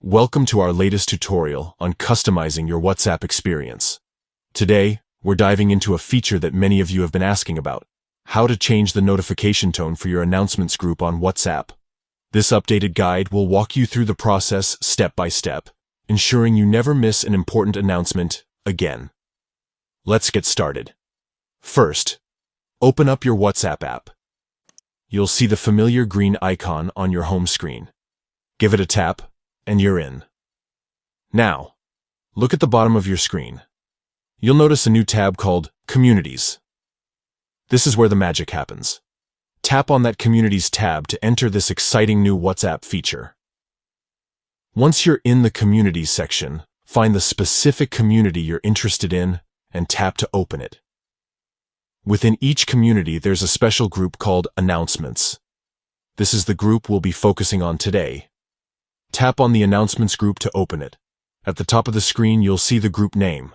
Welcome to our latest tutorial on customizing your WhatsApp experience. Today, we're diving into a feature that many of you have been asking about: how to change the notification tone for your announcements group on WhatsApp. This updated guide will walk you through the process step by step, ensuring you never miss an important announcement again. Let's get started. First, open up your WhatsApp app. You'll see the familiar green icon on your home screen. Give it a tap, and you're in. Now, look at the bottom of your screen. You'll notice a new tab called Communities. This is where the magic happens. Tap on that Communities tab to enter this exciting new WhatsApp feature. Once you're in the Communities section, find the specific community you're interested in and tap to open it. Within each community, there's a special group called Announcements. This is the group we'll be focusing on today. Tap on the Announcements group to open it. At the top of the screen, you'll see the group name.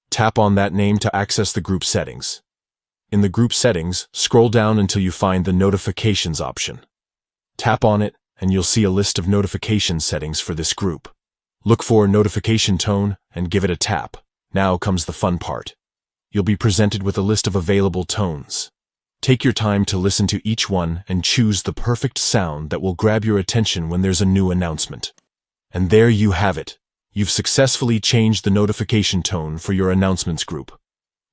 Tap on that name to access the group settings. In the group settings, scroll down until you find the Notifications option. Tap on it, and you'll see a list of notification settings for this group. Look for Notification Tone and give it a tap. Now comes the fun part. You'll be presented with a list of available tones. Take your time to listen to each one and choose the perfect sound that will grab your attention when there's a new announcement. And there you have it. You've successfully changed the notification tone for your announcements group.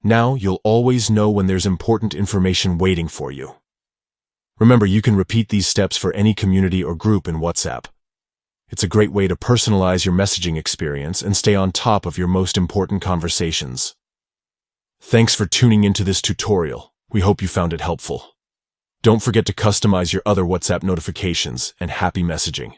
Now you'll always know when there's important information waiting for you. Remember, you can repeat these steps for any community or group in WhatsApp. It's a great way to personalize your messaging experience and stay on top of your most important conversations. Thanks for tuning into this tutorial. We hope you found it helpful. Don't forget to customize your other WhatsApp notifications, and happy messaging.